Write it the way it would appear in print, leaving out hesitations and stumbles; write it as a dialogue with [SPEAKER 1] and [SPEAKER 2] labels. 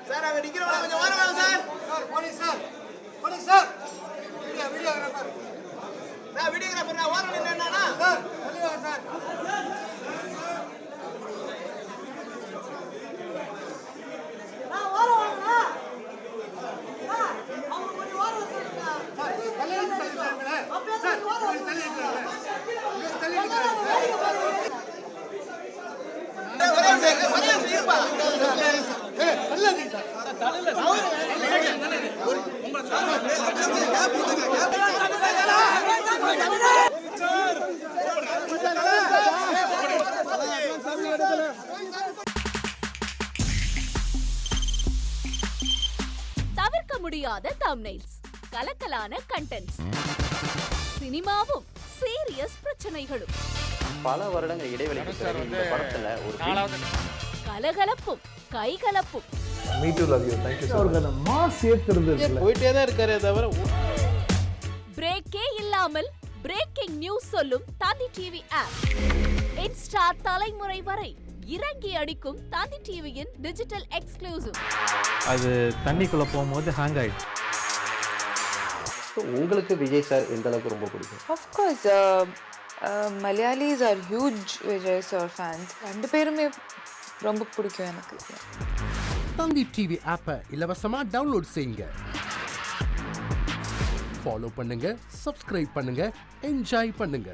[SPEAKER 1] Sir அங்க நிக்கிறவங்க கொஞ்சம் ஓரமா sir. Sir police sir. Police sir. Videographer. நான் வீடியோகிராஃபர் நான் ஓரமா நின்னேனா? சார் வெளிய வா சார். நான் ஓரமா வாங்க. சார் அவங்க கொஞ்சம் ஓரமா சொல்லுங்க. சார் தள்ளிட்டு சொல்லுங்க. சார் கொஞ்சம் தள்ளிட்டு
[SPEAKER 2] தவிர்க்க முடியாத தம்ப்நெயில்ஸ், கலக்கலான கண்டென்ட்ஸ், சினிமாவும் சீரியஸ் பிரச்சனைகளும்,
[SPEAKER 3] பல வருடங்கள் இடைவெளிக்கு பிறகு இந்த படத்துல ஒரு கலகலப்பும் கைகலப்பும்.
[SPEAKER 4] Me too, love you. Thank you so much. அவருக்கு மாஸ் ஏத்துறது இல்ல.
[SPEAKER 5] போயிட்டே தான் இருக்காரே தவிர
[SPEAKER 2] பிரேக்கே இல்லாமல் பிரேக்கிங் நியூஸ் சொல்லும் தந்தி டிவி ஆப். இன்ஸ்டா தலைமுறை வரை இறங்கி அடிக்கும் தந்தி டிவியின் டிஜிட்டல் எக்ஸ்க்ளூசிவ்.
[SPEAKER 4] அது தண்ணிக்குள்ள போகும்போது ஹேங் ஆயிடுச்சு.
[SPEAKER 3] உங்களுக்கு விஜய் சார் எந்த அளவுக்கு ரொம்ப பிடிக்கும்?
[SPEAKER 6] Of course, Malayalis are huge Vijay sir fans. ரெண்டு பேருமே ரொம்ப பிடிக்கும் எனக்கு.
[SPEAKER 7] தந்தி டிவி ஆப்பை இலவசமா டவுன்லோட் செய்யுங்க. ஃபாலோ பண்ணுங்க, சப்ஸ்கிரைப் பண்ணுங்க, என்ஜாய் பண்ணுங்க.